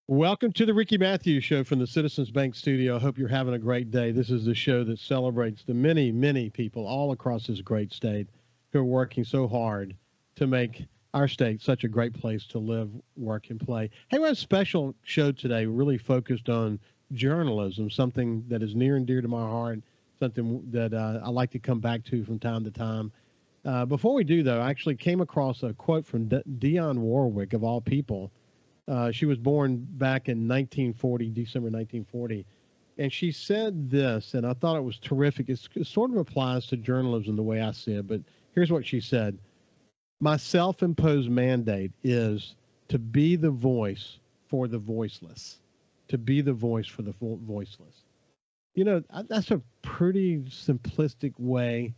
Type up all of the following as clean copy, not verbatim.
Welcome to the Ricky Matthews Show from the Citizens Bank Studio. I hope you're having a great day. This is the show that celebrates the many, many people all across this great state who are working so hard to make our state such a great place to live, work, and play. Hey, we have a special show today really focused on journalism, something that is near and dear to my heart, something that I like to come back to from time to time. Before we do, though, I actually came across a quote from Dionne Warwick, of all people. She was born back in 1940, December 1940. And she said this, and I thought it was terrific. It sort of applies to journalism the way I see it, but here's what she said. My self-imposed mandate is to be the voice for the voiceless, to be the voice for the voiceless. You know, that's a pretty simplistic way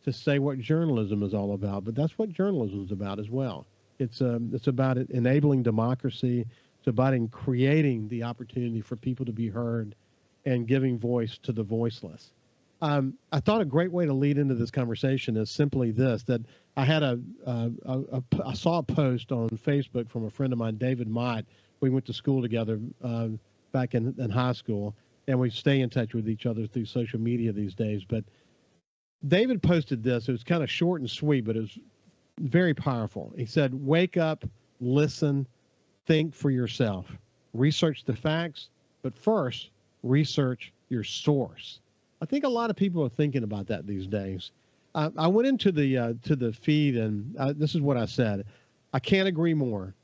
to say what journalism is all about, but that's what journalism is about as well. It's about enabling democracy. It's about creating the opportunity for people to be heard and giving voice to the voiceless. I thought a great way to lead into this conversation is simply this, that I had I saw a post on Facebook from a friend of mine, David Mott. We went to school together back in high school, and we stay in touch with each other through social media these days. But David posted this. It was kind of short and sweet, but it was very powerful. He said, wake up, listen, think for yourself, research the facts, but first research your source. I think a lot of people are thinking about that these days. I went into the feed, and this is what I said. I can't agree more.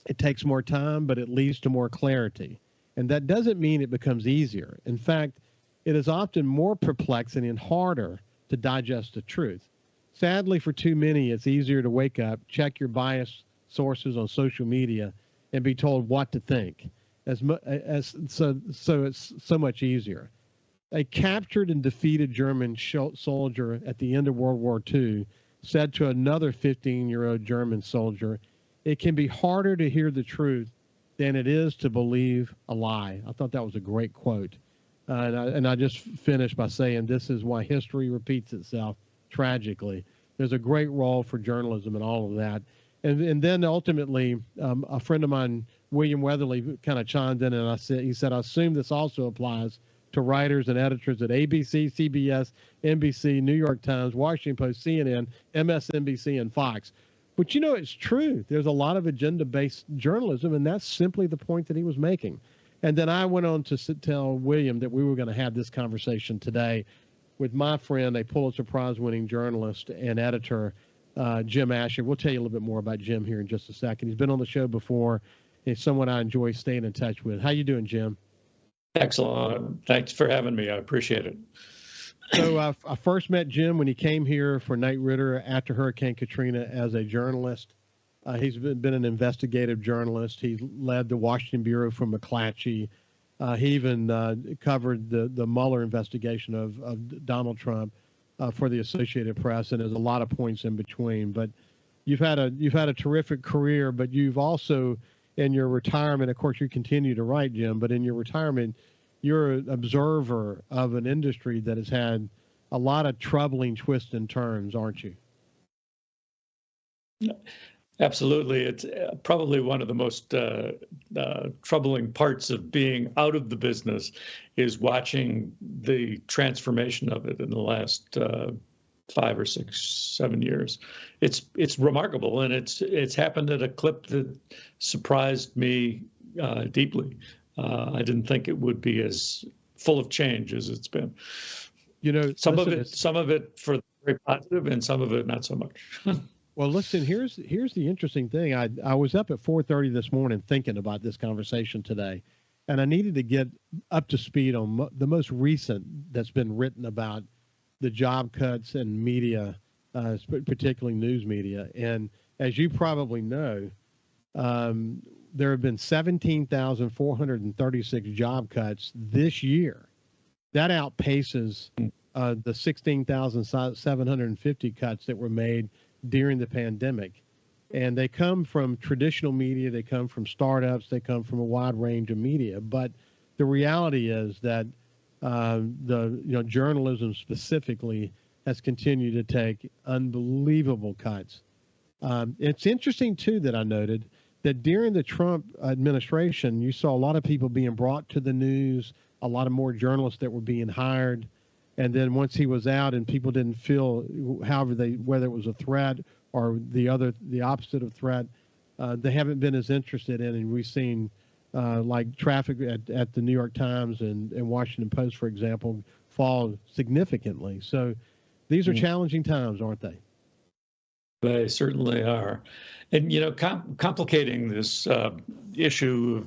It takes more time, but it leads to more clarity. And that doesn't mean it becomes easier. In fact, it is often more perplexing and harder to digest the truth. Sadly, for too many, it's easier to wake up, check your biased sources on social media, and be told what to think. So it's so much easier. A captured and defeated German soldier at the end of World War II said to another 15-year-old German soldier, "It can be harder to hear the truth than it is to believe a lie." I thought that was a great quote. And I just finished by saying this is why history repeats itself. Tragically, there's a great role for journalism and all of that. And then ultimately, a friend of mine, William Weatherly, kind of chimed in, and he said, I assume this also applies to writers and editors at ABC, CBS, NBC, New York Times, Washington Post, CNN, MSNBC, and Fox. But you know, it's true. There's a lot of agenda-based journalism, and that's simply the point that he was making. And then I went on to tell William that we were going to have this conversation today with my friend, a Pulitzer-Prize winning journalist and editor, Jim Asher. We'll tell you a little bit more about Jim here in just a second. He's been on the show before. He's someone I enjoy staying in touch with. How you doing, Jim? Excellent. Thanks for having me. I appreciate it. So I first met Jim when he came here for Knight Ridder after Hurricane Katrina as a journalist. He's been an investigative journalist. He led the Washington Bureau from McClatchy. He even covered the Mueller investigation of Donald Trump for the Associated Press, and there's a lot of points in between. But you've had a terrific career, but you've also, in your retirement, of course, you continue to write, Jim, but in your retirement, you're an observer of an industry that has had a lot of troubling twists and turns, aren't you? Absolutely. It's probably one of the most troubling parts of being out of the business is watching the transformation of it in the last 5 or 6, 7 years. It's remarkable, and it's happened at a clip that surprised me deeply. I didn't think it would be as full of change as it's been. You know, some of it for very positive, and some of it not so much. Well, listen, here's the interesting thing. I was up at 4:30 this morning thinking about this conversation today, and I needed to get up to speed on the most recent that's been written about the job cuts and media, particularly news media. And as you probably know, there have been 17,436 job cuts this year. That outpaces the 16,750 cuts that were made during the pandemic. And they come from traditional media, they come from startups, they come from a wide range of media. But the reality is that journalism specifically has continued to take unbelievable cuts. It's interesting too that I noted that during the Trump administration, you saw a lot of people being brought to the news, a lot of more journalists that were being hired. And then once he was out and people didn't feel, whether it was a threat or the opposite of threat, they haven't been as interested in. And we've seen like traffic at the New York Times and Washington Post, for example, fall significantly. So these are challenging times, aren't they? They certainly are. And, complicating this issue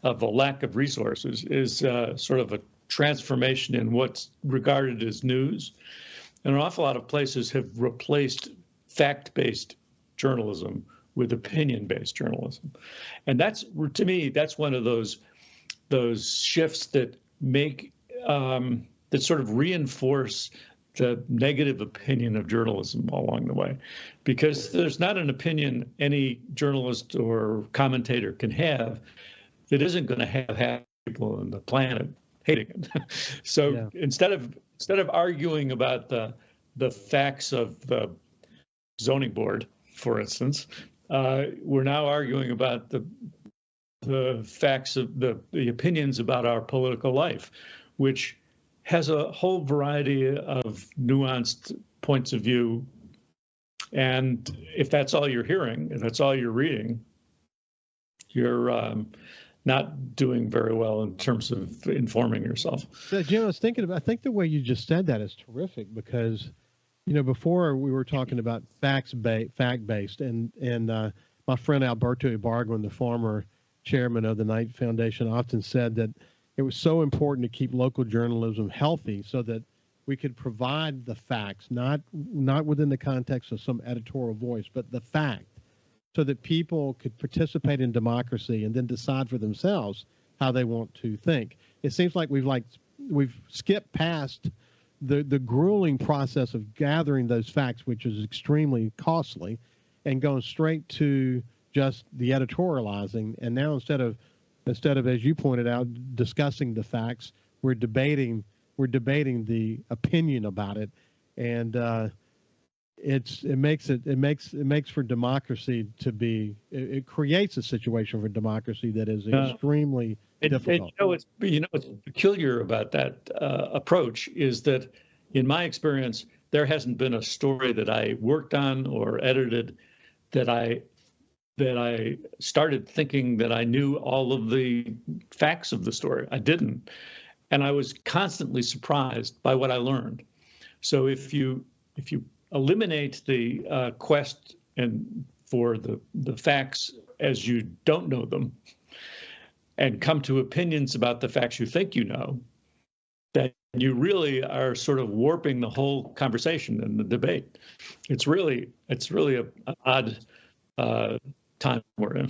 of a lack of resources is sort of a transformation in what's regarded as news. And an awful lot of places have replaced fact-based journalism with opinion-based journalism. And to me, that's one of those shifts that that sort of reinforce the negative opinion of journalism along the way, because there's not an opinion any journalist or commentator can have that isn't going to have half people on the planet hating it. So instead of arguing about the facts of the zoning board, for instance, we're now arguing about the facts of the opinions about our political life, which has a whole variety of nuanced points of view. And if that's all you're hearing, and that's all you're reading, you're not doing very well in terms of informing yourself. So, Jim, I think the way you just said that is terrific, because, before we were talking about fact-based, and my friend Alberto Ibargüen, the former chairman of the Knight Foundation, often said that it was so important to keep local journalism healthy so that we could provide the facts, not within the context of some editorial voice, but the fact, so that people could participate in democracy and then decide for themselves how they want to think. It seems like we've skipped past the grueling process of gathering those facts, which is extremely costly, and going straight to just the editorializing. And now instead of, as you pointed out, discussing the facts, we're debating the opinion about it, and it makes for democracy to be. It creates a situation for democracy that is extremely difficult. And what's peculiar about that approach is that, in my experience, there hasn't been a story that I worked on or edited that I started thinking that I knew all of the facts of the story. I didn't. And I was constantly surprised by what I learned. So if you eliminate the quest and for the facts as you don't know them, and come to opinions about the facts you think you know, then you really are sort of warping the whole conversation and the debate. It's really an odd time we're in.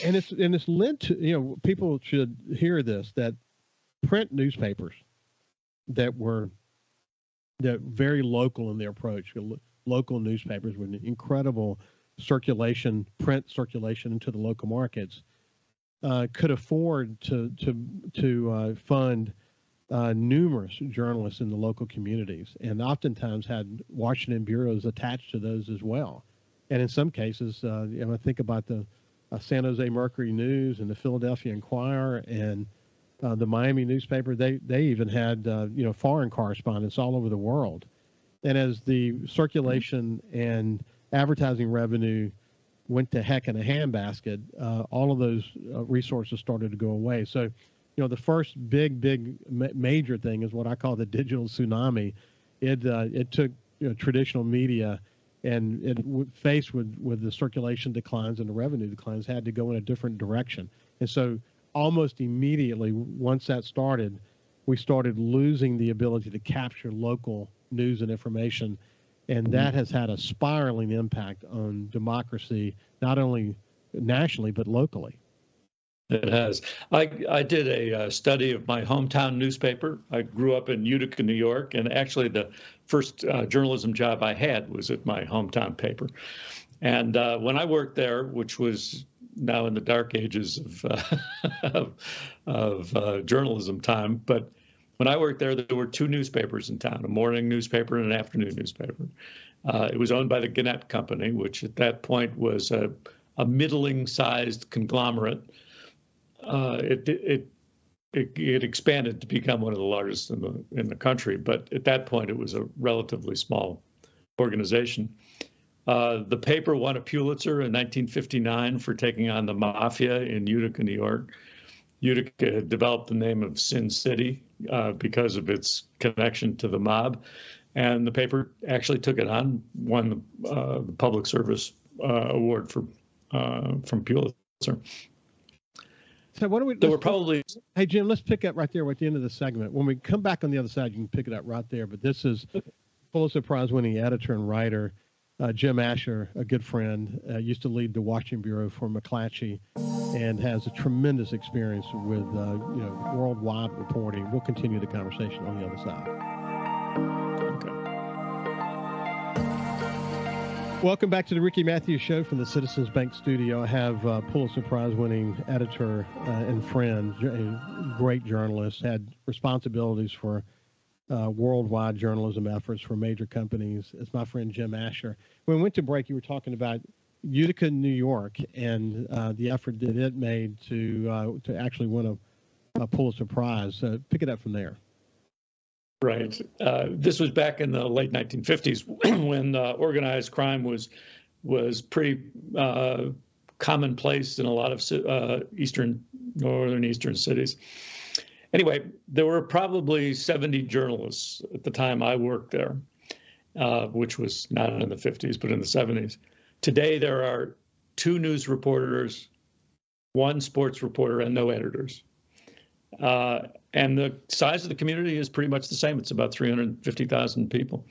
and it's led to, people should hear this, that print newspapers that very local in their approach, local newspapers with incredible print circulation into the local markets, could afford to fund numerous journalists in the local communities, and oftentimes had Washington bureaus attached to those as well. And in some cases, I think about the San Jose Mercury News and the Philadelphia Inquirer and the Miami newspaper. They even had foreign correspondents all over the world. And as the circulation and advertising revenue went to heck in a handbasket, all of those resources started to go away. So, the first big major thing is what I call the digital tsunami. It took traditional media, and it faced with the circulation declines and the revenue declines, had to go in a different direction. And so almost immediately, once that started, we started losing the ability to capture local news and information. And that has had a spiraling impact on democracy, not only nationally, but locally. It has. I did a study of my hometown newspaper. I grew up in Utica, New York, and actually the first journalism job I had was at my hometown paper. And when I worked there, which was now in the dark ages of journalism time, but when I worked there were two newspapers in town, a morning newspaper and an afternoon newspaper. It was owned by the Gannett Company, which at that point was a a middling-sized conglomerate. It expanded to become one of the largest in the country, but at that point it was a relatively small organization. The paper won a Pulitzer in 1959 for taking on the mafia in Utica, New York. Utica had developed the name of Sin City because of its connection to the mob, and the paper actually took it on, won the Public Service Award from Pulitzer. So what do we? There were probably. Hey Jim, let's pick up right there at the end of the segment. When we come back on the other side, you can pick it up right there. But this is Pulitzer-Prize winning editor and writer Jim Asher, a good friend, used to lead the Washington bureau for McClatchy, and has a tremendous experience with worldwide reporting. We'll continue the conversation on the other side. Okay. Welcome back to the Ricky Matthews Show from the Citizens Bank studio. I have Pulitzer-Prize winning editor and friend, great journalist, had responsibilities for worldwide journalism efforts for major companies. It's my friend Jim Asher. When we went to break, you were talking about Utica, New York, and the effort that it made to actually win a Pulitzer Prize. Pick it up from there. Right. This was back in the late 1950s when organized crime was pretty commonplace in a lot of northern eastern cities. Anyway, there were probably 70 journalists at the time I worked there, which was not in the 50s, but in the 70s. Today, there are 2 news reporters, 1 sports reporter, and no editors. And the size of the community is pretty much the same. It's about 300,000 people.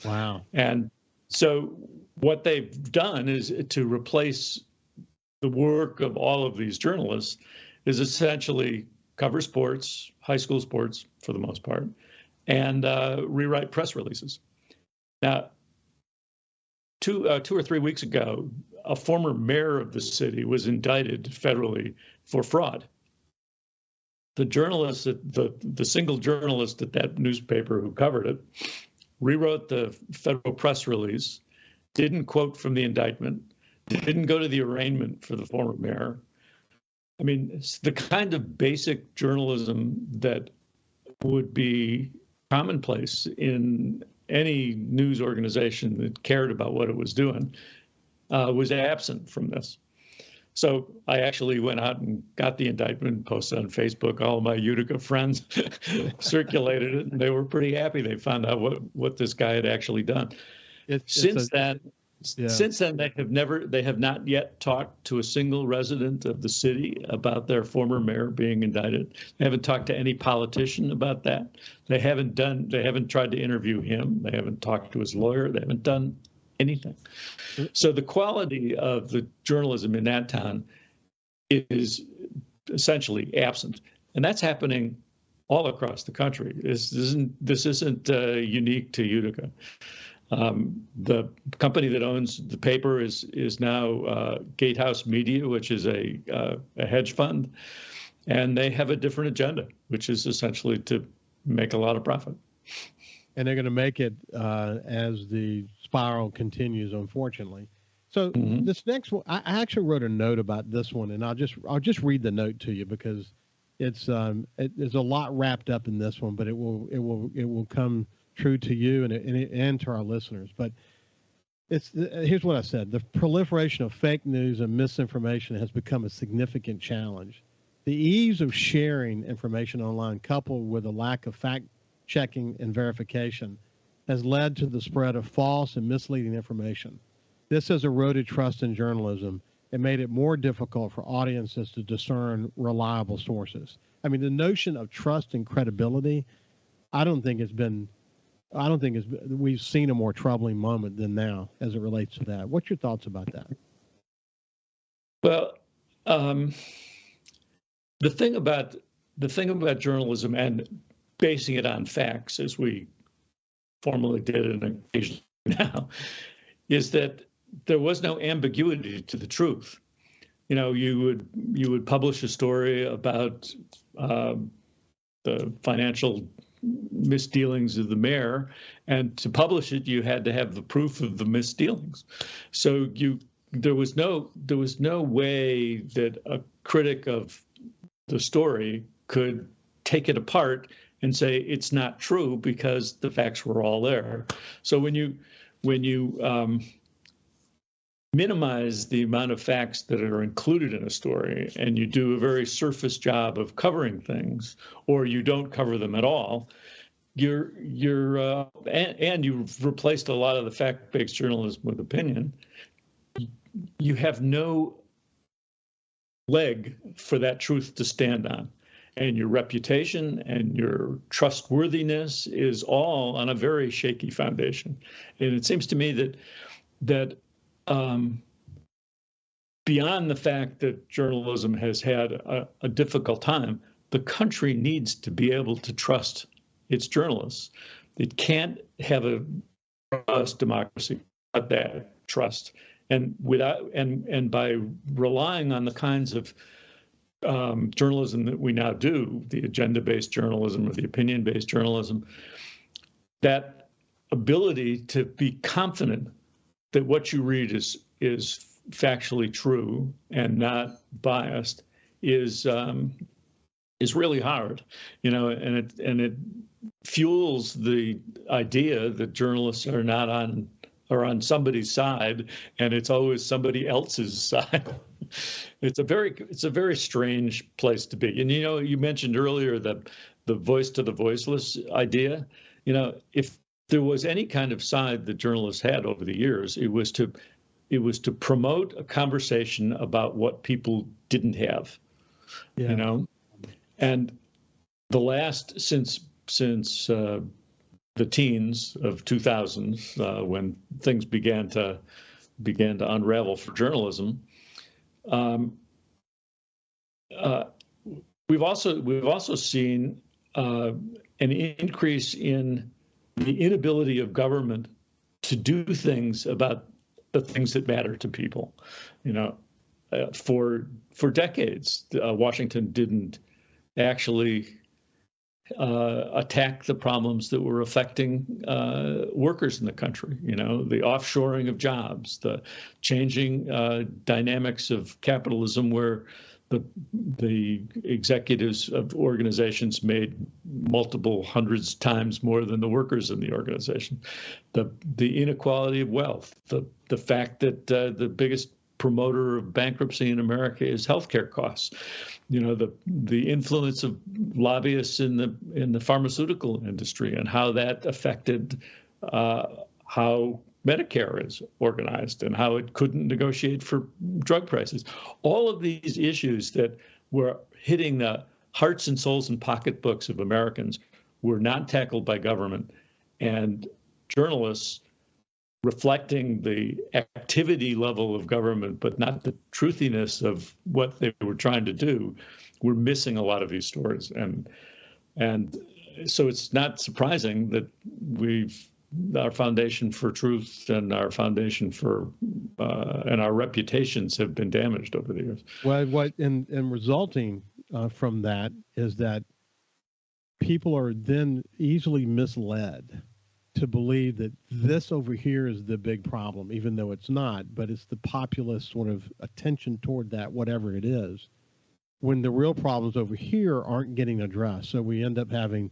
Wow. And so what they've done is to replace the work of all of these journalists is essentially cover sports, high school sports for the most part, and rewrite press releases. Now, two or 3 weeks ago, a former mayor of the city was indicted federally for fraud. The journalist, the single journalist at that newspaper who covered it, rewrote the federal press release, didn't quote from the indictment, didn't go to the arraignment for the former mayor. I mean, it's the kind of basic journalism that would be commonplace in any news organization that cared about what it was doing was absent from this. So I actually went out and got the indictment, posted on Facebook. All of my Utica friends circulated it, and they were pretty happy. They found out what this guy had actually done. Since then, they have not yet talked to a single resident of the city about their former mayor being indicted. They haven't talked to any politician about that. They haven't tried to interview him. They haven't talked to his lawyer. They haven't done anything. So the quality of the journalism in that town is essentially absent, and that's happening all across the country. This isn't unique to Utica. The company that owns the paper is now Gatehouse Media, which is a hedge fund, and they have a different agenda, which is essentially to make a lot of profit. And they're going to make it as the spiral continues, unfortunately. So This next one, I actually wrote a note about this one, and I'll just read the note to you because there's a lot wrapped up in this one, but it will come true to you and to our listeners. But here's what I said: the proliferation of fake news and misinformation has become a significant challenge. The ease of sharing information online, coupled with a lack of fact-checking and verification, has led to the spread of false and misleading information. This has eroded trust in journalism and made it more difficult for audiences to discern reliable sources. I mean, the notion of trust and credibility, we've seen a more troubling moment than now as it relates to that. What's your thoughts about that? Well, the thing about journalism and basing it on facts, as we formally did an occasion now, is that there was no ambiguity to the truth. You know, you would publish a story about the financial misdealings of the mayor, and to publish it, you had to have the proof of the misdealings. So you there was no way that a critic of the story could take it apart and say it's not true because the facts were all there. So when you minimize the amount of facts that are included in a story, and you do a very surface job of covering things, or you don't cover them at all, and you've replaced a lot of the fact-based journalism with opinion. You have no leg for that truth to stand on, and your reputation and your trustworthiness is all on a very shaky foundation. And it seems to me that beyond the fact that journalism has had a difficult time, the country needs to be able to trust its journalists. It can't have a robust democracy without that trust. And by relying on the kinds of journalism that we now do, the agenda-based journalism or the opinion-based journalism, that ability to be confident that what you read is factually true and not biased is really hard, and it fuels the idea that journalists are on somebody's side, and it's always somebody else's side. It's a very strange place to be. And you mentioned earlier that the voice to the voiceless idea. If there was any kind of side that journalists had over the years, it was to promote a conversation about what people didn't have. Yeah. And the last since the teens of 2000s, when things began to unravel for journalism, we've also seen an increase in the inability of government to do things about the things that matter to people. For decades, Washington didn't actually attack the problems that were affecting workers in the country. The offshoring of jobs, the changing dynamics of capitalism, where the executives of organizations made multiple hundreds times more than the workers in the organization, the inequality of wealth, the fact that the biggest promoter of bankruptcy in America is healthcare costs. The influence of lobbyists in the pharmaceutical industry and how that affected how Medicare is organized and how it couldn't negotiate for drug prices. All of these issues that were hitting the hearts and souls and pocketbooks of Americans were not tackled by government, and journalists, reflecting the activity level of government, but not the truthiness of what they were trying to do, we're missing a lot of these stories. And so it's not surprising that our foundation for truth and our foundation for and our reputations have been damaged over the years. Well, and resulting from that is that people are then easily misled to believe that this over here is the big problem, even though it's not, but it's the populist sort of attention toward that, whatever it is, when the real problems over here aren't getting addressed. So we end up having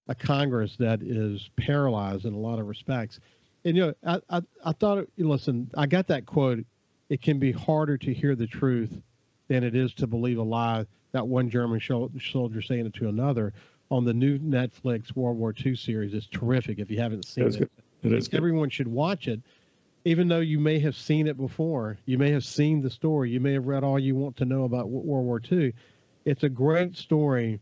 a Congress that is paralyzed in a lot of respects. And, I thought, listen, I got that quote, it can be harder to hear the truth than it is to believe a lie, that one German soldier saying it to another, on the new Netflix World War II series. Is terrific. If you haven't seen it, everyone should watch it. Even though you may have seen it before, you may have seen the story, you may have read all you want to know about World War II. It's a great story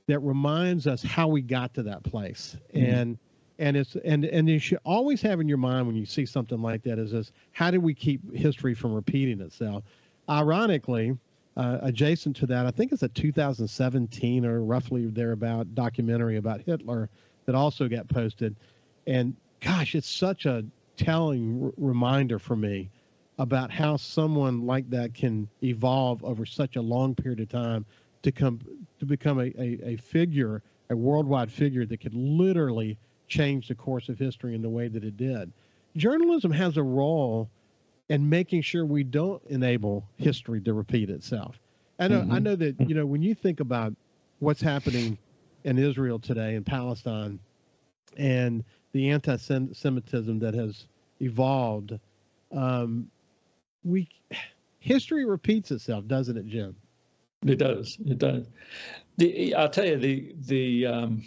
that reminds us how we got to that place. Mm-hmm. And you should always have in your mind when you see something like that is this: how do we keep history from repeating itself? Ironically, adjacent to that, I think it's a 2017 or roughly thereabout documentary about Hitler that also got posted. And gosh, it's such a telling reminder for me about how someone like that can evolve over such a long period of time to become a figure, a worldwide figure that could literally change the course of history in the way that it did. Journalism has a role and making sure we don't enable history to repeat itself. I know that, when you think about what's happening in Israel today, in Palestine, and the anti-Semitism that has evolved, we history repeats itself, doesn't it, Jim? It does. It does. I'll tell you,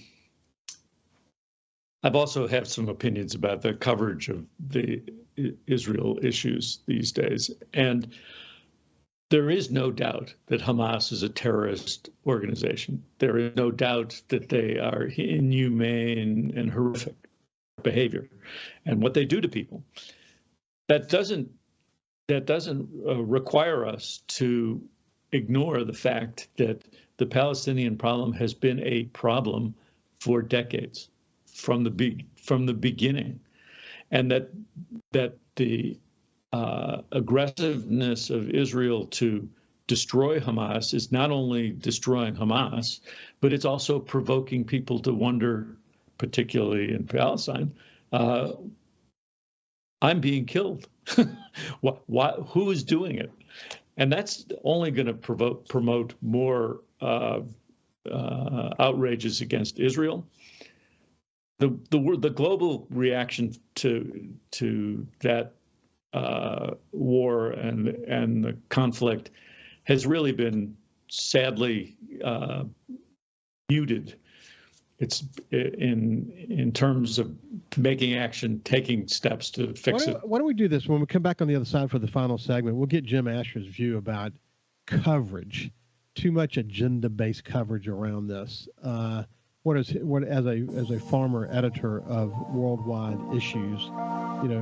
I've also have some opinions about the coverage of the Israel issues these days, and there is no doubt that Hamas is a terrorist organization. There is no doubt that they are inhumane and horrific behavior, and what they do to people. That doesn't require us to ignore the fact that the Palestinian problem has been a problem for decades, from the beginning, and that the aggressiveness of Israel to destroy Hamas is not only destroying Hamas, but it's also provoking people to wonder, particularly in Palestine, I'm being killed. Who is doing it? And that's only going to promote more outrages against Israel. The global reaction to that war and the conflict has really been sadly muted. It's in terms of making action, taking steps to fix it. Why don't we do this? When we come back on the other side for the final segment, we'll get Jim Asher's view about coverage. Too much agenda-based coverage around this. As a former editor of worldwide issues,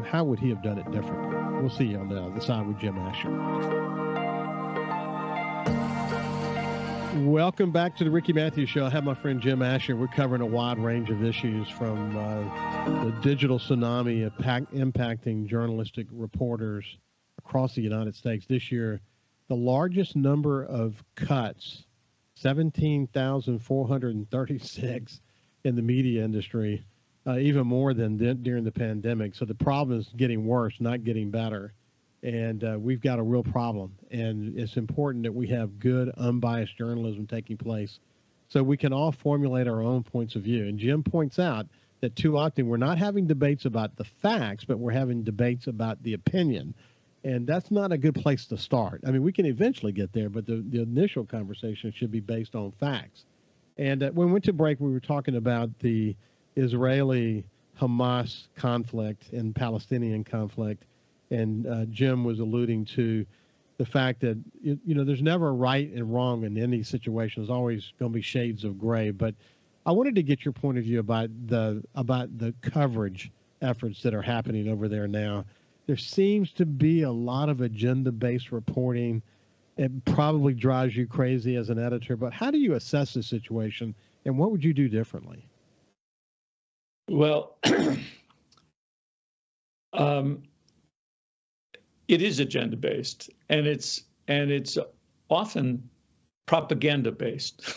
how would he have done it differently? We'll see you on the other side with Jim Asher. Welcome back to the Ricky Matthews Show. I have my friend Jim Asher. We're covering a wide range of issues, from the digital tsunami impacting journalistic reporters across the United States. This year, the largest number of cuts, 17,436 in the media industry, even more than during the pandemic. So the problem is getting worse, not getting better. And we've got a real problem. And it's important that we have good, unbiased journalism taking place so we can all formulate our own points of view. And Jim points out that too often we're not having debates about the facts, but we're having debates about the opinion. And that's not a good place to start. I mean, we can eventually get there, but the initial conversation should be based on facts. And when we went to break, we were talking about the Israeli-Hamas conflict and Palestinian conflict. And Jim was alluding to the fact that, there's never right and wrong in any situation. There's always going to be shades of gray. But I wanted to get your point of view about the coverage efforts that are happening over there now. There seems to be a lot of agenda-based reporting. It probably drives you crazy as an editor. But how do you assess the situation, and what would you do differently? Well, it is agenda-based, and it's often propaganda-based.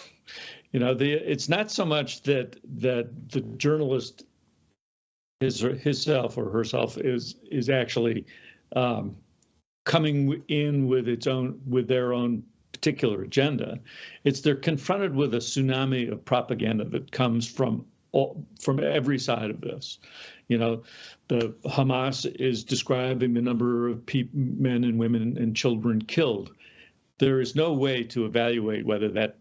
It's not so much that the journalist himself or herself is actually coming in with their own particular agenda. It's they're confronted with a tsunami of propaganda that comes from every side of this. The Hamas is describing the number of men and women and children killed. There is no way to evaluate whether that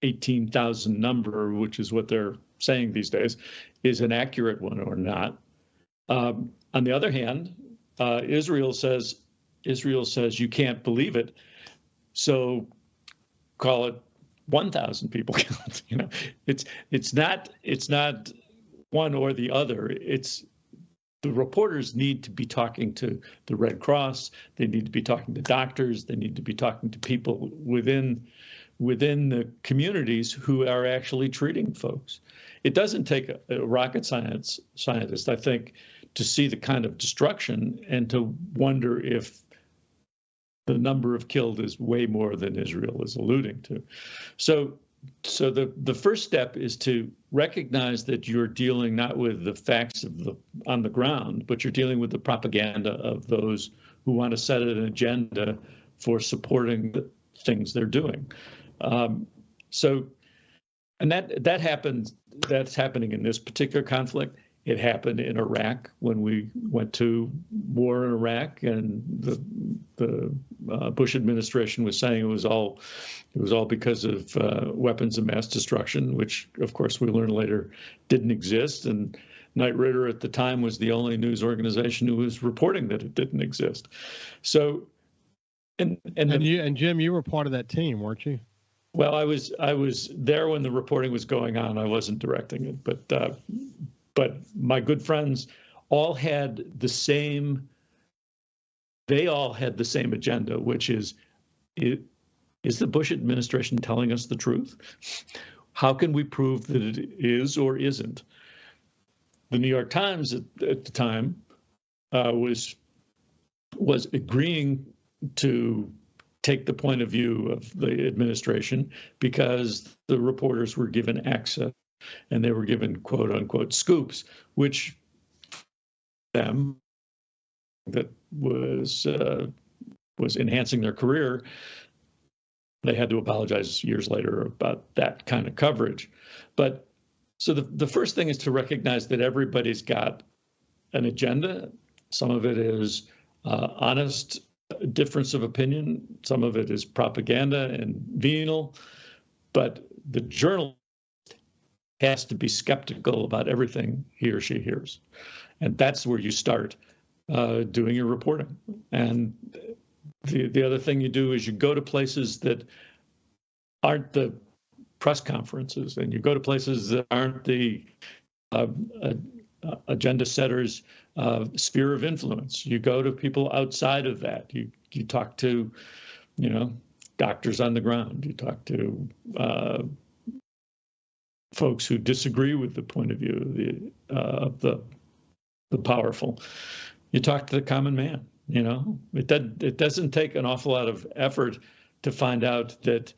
18,000 number, which is what they're saying these days, is an accurate one or not. On the other hand, Israel says you can't believe it, so call it 1,000 people killed. It's not one or the other. It's the reporters need to be talking to the Red Cross. They need to be talking to doctors. They need to be talking to people within the communities who are actually treating folks. It doesn't take a rocket scientist, I think, to see the kind of destruction and to wonder if the number of killed is way more than Israel is alluding to. So the first step is to recognize that you're dealing not with the facts on the ground, but you're dealing with the propaganda of those who want to set an agenda for supporting the things they're doing. And that happened. That's happening in this particular conflict. It happened in Iraq when we went to war in Iraq, and the Bush administration was saying it was all because of weapons of mass destruction, which of course we learned later didn't exist. And Knight Ridder at the time was the only news organization who was reporting that it didn't exist. So, and Jim, you were part of that team, weren't you? Well, I was there when the reporting was going on. I wasn't directing it, but my good friends all had the same. They all had the same agenda, which is the Bush administration telling us the truth? How can we prove that it is or isn't? The New York Times at the time was agreeing to take the point of view of the administration because the reporters were given access and they were given quote unquote scoops, which them that was enhancing their career. They had to apologize years later about that kind of coverage. But so the first thing is to recognize that everybody's got an agenda. Some of it is honest difference of opinion. Some of it is propaganda and venal. But the journalist has to be skeptical about everything he or she hears. And that's where you start doing your reporting. And the other thing you do is you go to places that aren't the press conferences, and you go to places that aren't the agenda setters' sphere of influence. You go to people outside of that. You talk to, doctors on the ground. You talk to folks who disagree with the point of view of the powerful. You talk to the common man. It doesn't take an awful lot of effort to find out that,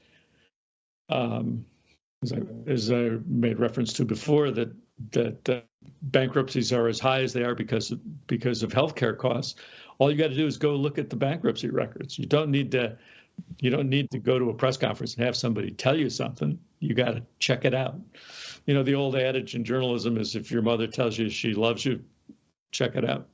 as I made reference to before, that bankruptcies are as high as they are because of healthcare costs. All you got to do is go look at the bankruptcy records. You don't need to go to a press conference and have somebody tell you something. You got to check it out. The old adage in journalism is if your mother tells you she loves you, check it out.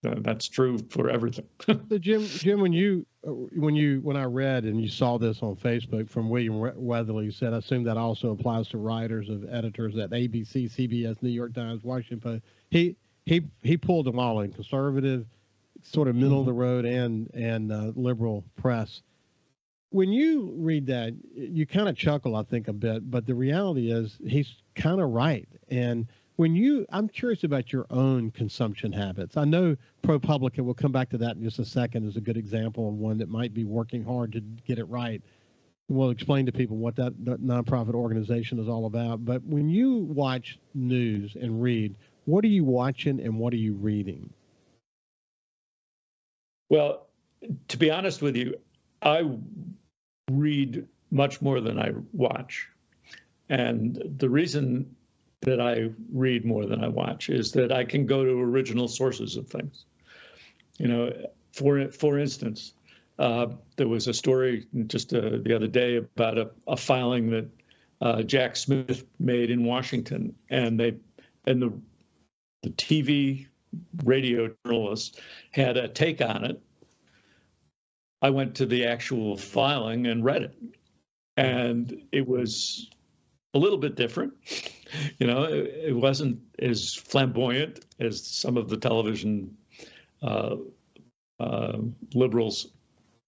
That's true for everything. So Jim, when I read and you saw this on Facebook from William Weatherly, said, I assume that also applies to writers of editors at ABC, CBS, New York Times, Washington Post. He pulled them all in, conservative, sort of middle of the road, and liberal press. When you read that, you kind of chuckle, I think, a bit, but the reality is he's kind of right. And I'm curious about your own consumption habits. I know ProPublica, we'll come back to that in just a second, is a good example of one that might be working hard to get it right. We'll explain to people what that nonprofit organization is all about. But when you watch news and read, what are you watching and what are you reading? Well, to be honest with you, I read much more than I watch. And the reason that I read more than I watch is that I can go to original sources of things. For instance, there was a story just the other day about a filing that Jack Smith made in Washington, and the TV radio journalists had a take on it. I went to the actual filing and read it, and it was a little bit different. It wasn't as flamboyant as some of the television liberals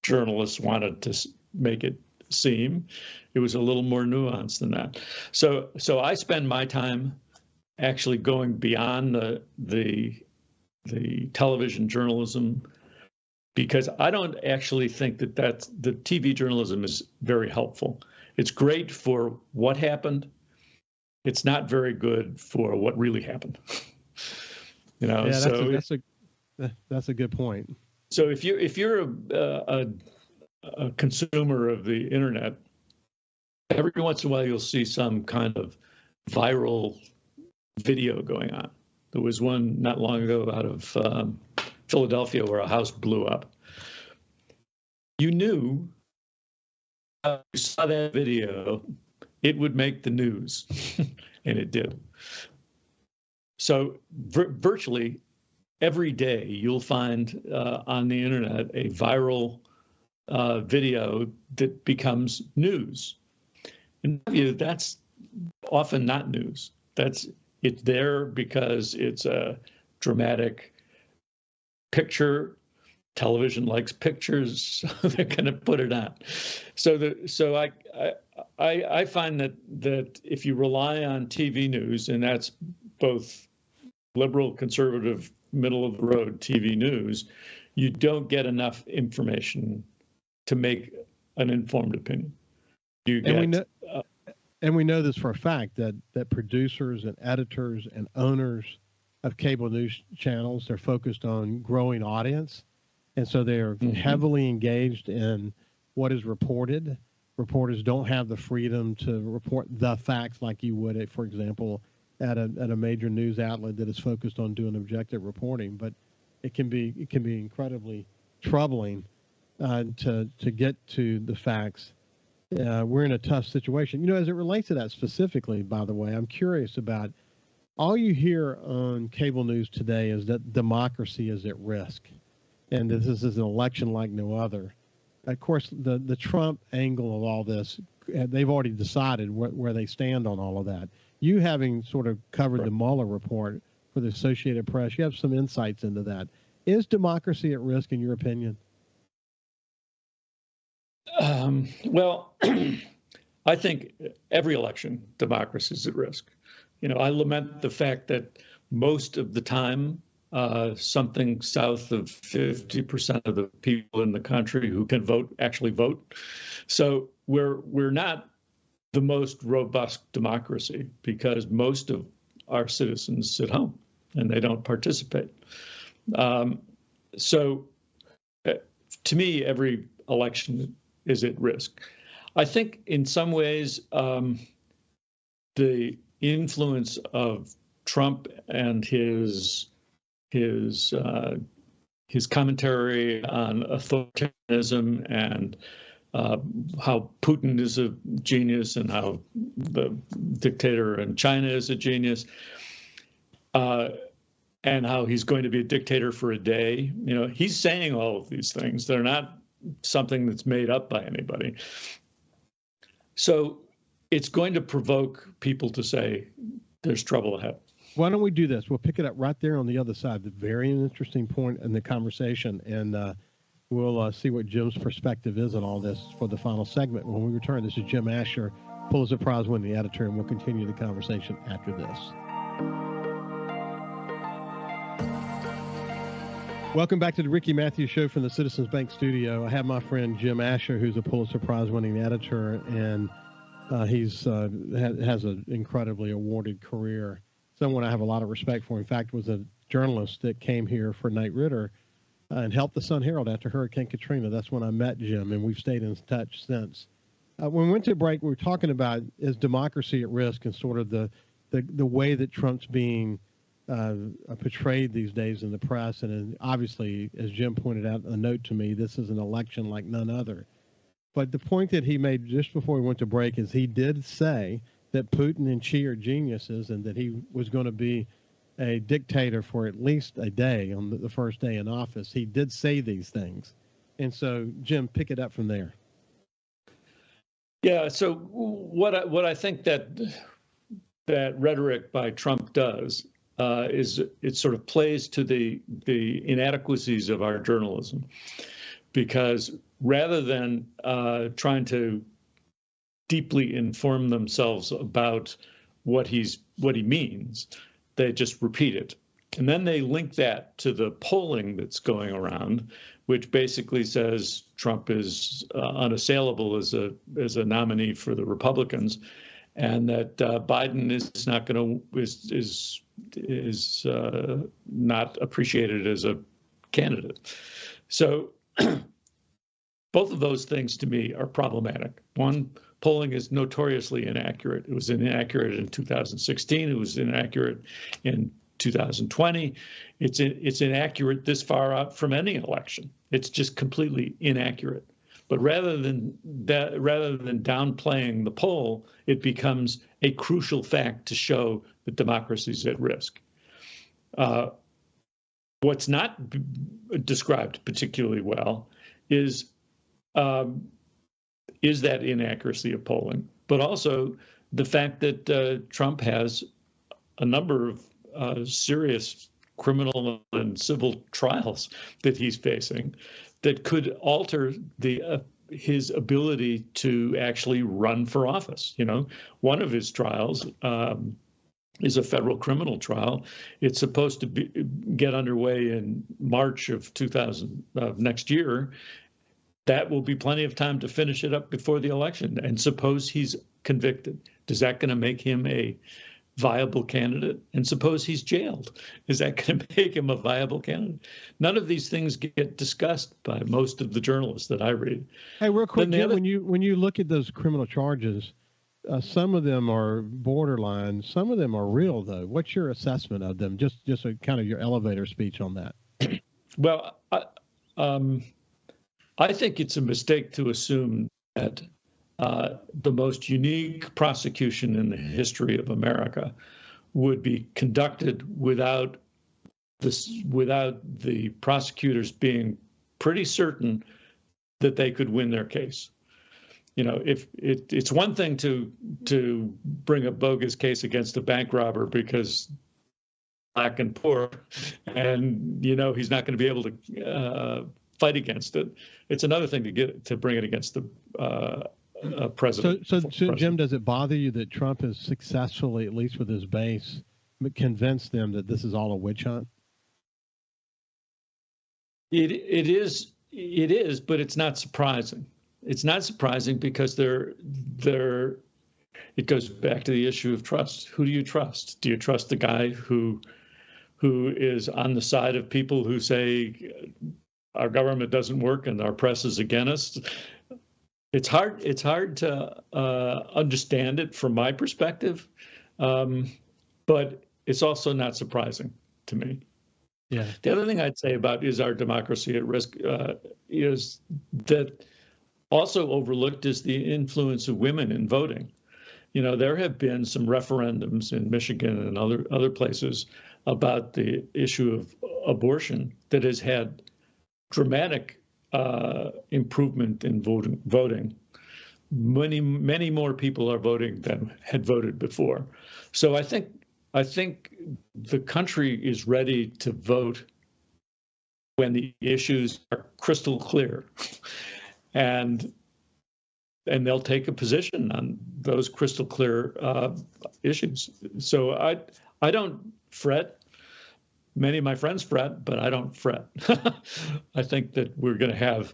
journalists wanted to make it seem. It was a little more nuanced than that. So I spend my time actually going beyond the television journalism, because I don't actually think that the TV journalism is very helpful. It's great for what happened. It's not very good for what really happened. Yeah, that's a good point. So if you're a consumer of the internet, every once in a while you'll see some kind of viral video going on. There was one not long ago out of Philadelphia where a house blew up, you knew you saw that video, it would make the news, and it did. So virtually every day you'll find on the internet a viral video that becomes news. In my view, that's often not news. It's there because it's a dramatic picture. Television likes pictures, so they're going to put it on. So I find that if you rely on TV news, and that's both liberal, conservative, middle of the road TV news, you don't get enough information to make an informed opinion. And we know this for a fact that producers and editors and owners of cable news channels, they're focused on growing audience. And so they're heavily engaged in what is reported. Reporters don't have the freedom to report the facts like you would, for example, at a major news outlet that is focused on doing objective reporting. But it can be incredibly troubling to get to the facts. We're in a tough situation. You know, as it relates to that specifically, by the way, I'm curious about all you hear on cable news today is that democracy is at risk. And this is an election like no other. Of course, the Trump angle of all this, they've already decided where they stand on all of that. You having sort of covered the Mueller report for the Associated Press, you have some insights into that. Is democracy at risk, in your opinion? Well, I think every election, democracy is at risk. You know, I lament the fact that most of the time, something south of 50% of the people in the country who can vote actually vote. So we're not the most robust democracy because most of our citizens sit home and they don't participate. So to me, every election is at risk. I think in some ways, the influence of Trump and his commentary on authoritarianism and how Putin is a genius and how the dictator in China is a genius, and how he's going to be a dictator for a day. You know, he's saying all of these things. They're not something that's made up by anybody. So it's going to provoke people to say there's trouble ahead. Why don't we do this? We'll pick it up right there on the other side, the very interesting point in the conversation, and we'll see what Jim's perspective is on all this for the final segment. When we return, this is Jim Asher, Pulitzer-Prize winning editor, and we'll continue the conversation after this. Welcome back to the Ricky Matthews Show from the Citizens Bank studio. I have my friend Jim Asher, who's a Pulitzer-Prize winning editor, and he's has an incredibly awarded career. Someone I have a lot of respect for. In fact, was a journalist that came here for Knight Ridder and helped the Sun-Herald after Hurricane Katrina. That's when I met Jim, and we've stayed in touch since. When we went to break, we were talking about is democracy at risk and sort of the way that Trump's being portrayed these days in the press. And obviously, as Jim pointed out in a note to me, this is an election like none other. But the point that he made just before we went to break is he did say that Putin and Xi are geniuses and that he was going to be a dictator for at least a day on the first day in office. He did say these things. And so, Jim, pick it up from there. Yeah, so what I think that rhetoric by Trump does is it sort of plays to the inadequacies of our journalism, because rather than trying to deeply inform themselves about what he means, they just repeat it. And then they link that to the polling that's going around, which basically says Trump is unassailable as a nominee for the Republicans, and that Biden is not going to is not appreciated as a candidate. So both of those things to me are problematic. One, polling is notoriously inaccurate. It was inaccurate in 2016. It was inaccurate in 2020. It's inaccurate this far out from any election. It's just completely inaccurate. But rather than downplaying the poll, it becomes a crucial fact to show that democracy is at risk. What's not described particularly well is that inaccuracy of polling, but also the fact that Trump has a number of serious criminal and civil trials that he's facing that could alter his ability to actually run for office. One of his trials is a federal criminal trial. It's supposed to get underway in March of next year. That will be plenty of time to finish it up before the election. And suppose he's convicted. Is that going to make him a viable candidate? And suppose he's jailed. Is that going to make him a viable candidate? None of these things get discussed by most of the journalists that I read. Hey, real quick, Jim, when you look at those criminal charges, some of them are borderline. Some of them are real, though. What's your assessment of them? Just a kind of your elevator speech on that. Well, I think it's a mistake to assume that the most unique prosecution in the history of America would be conducted without the prosecutors being pretty certain that they could win their case. If it's one thing to bring a bogus case against a bank robber because black and poor, and he's not going to be able to fight against it. It's another thing to bring it against the president. So Jim, does it bother you that Trump has successfully, at least with his base, convinced them that this is all a witch hunt? It is, but it's not surprising. It's not surprising because it goes back to the issue of trust. Who do you trust? Do you trust the guy who is on the side of people who say our government doesn't work and our press is against us? It's hard to understand it from my perspective, but it's also not surprising to me. Yeah. The other thing I'd say about is our democracy at risk is that also overlooked is the influence of women in voting. There have been some referendums in Michigan and other places about the issue of abortion that has had dramatic improvement in voting. Many more people are voting than had voted before. So I think the country is ready to vote when the issues are crystal clear. And they'll take a position on those crystal clear issues. So I don't fret. Many of my friends fret, but I don't fret. I think that we're going to have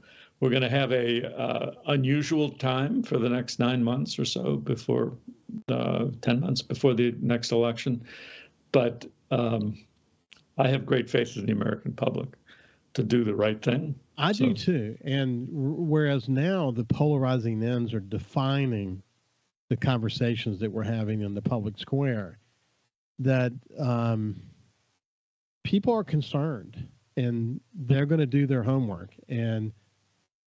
a unusual time for the next 9 months or so before 10 months before the next election. But I have great faith in the American public to do the right thing. I do too. And whereas now the polarizing ends are defining the conversations that we're having in the public square, that people are concerned and they're going to do their homework. And,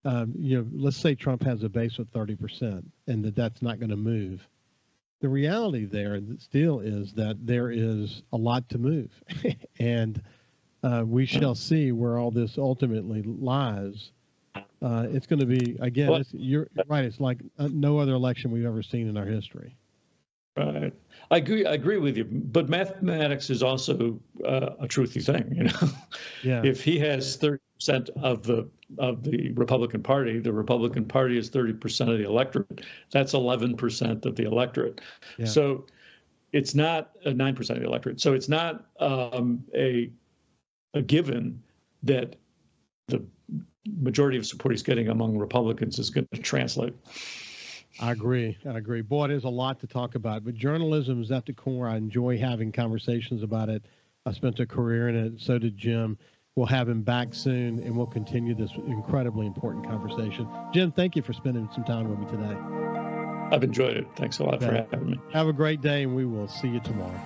let's say Trump has a base of 30% and that's not going to move. The reality there still is that there is a lot to move. And we shall see where all this ultimately lies. It's going to be, again, you're right. It's like no other election we've ever seen in our history. Right. I agree with you. But mathematics is also a truthy thing. Yeah. If he has 30% of the Republican Party, the Republican Party is 30% of the electorate. That's 11% of the electorate. Yeah. So it's not 9% of the electorate. So it's not a given that the majority of support he's getting among Republicans is going to translate. I agree. Boy, there's a lot to talk about, but journalism is at the core. I enjoy having conversations about it. I spent a career in it. So did Jim. We'll have him back soon, and we'll continue this incredibly important conversation. Jim, thank you for spending some time with me today. I've enjoyed it. Thanks a lot for having me. Have a great day, and we will see you tomorrow.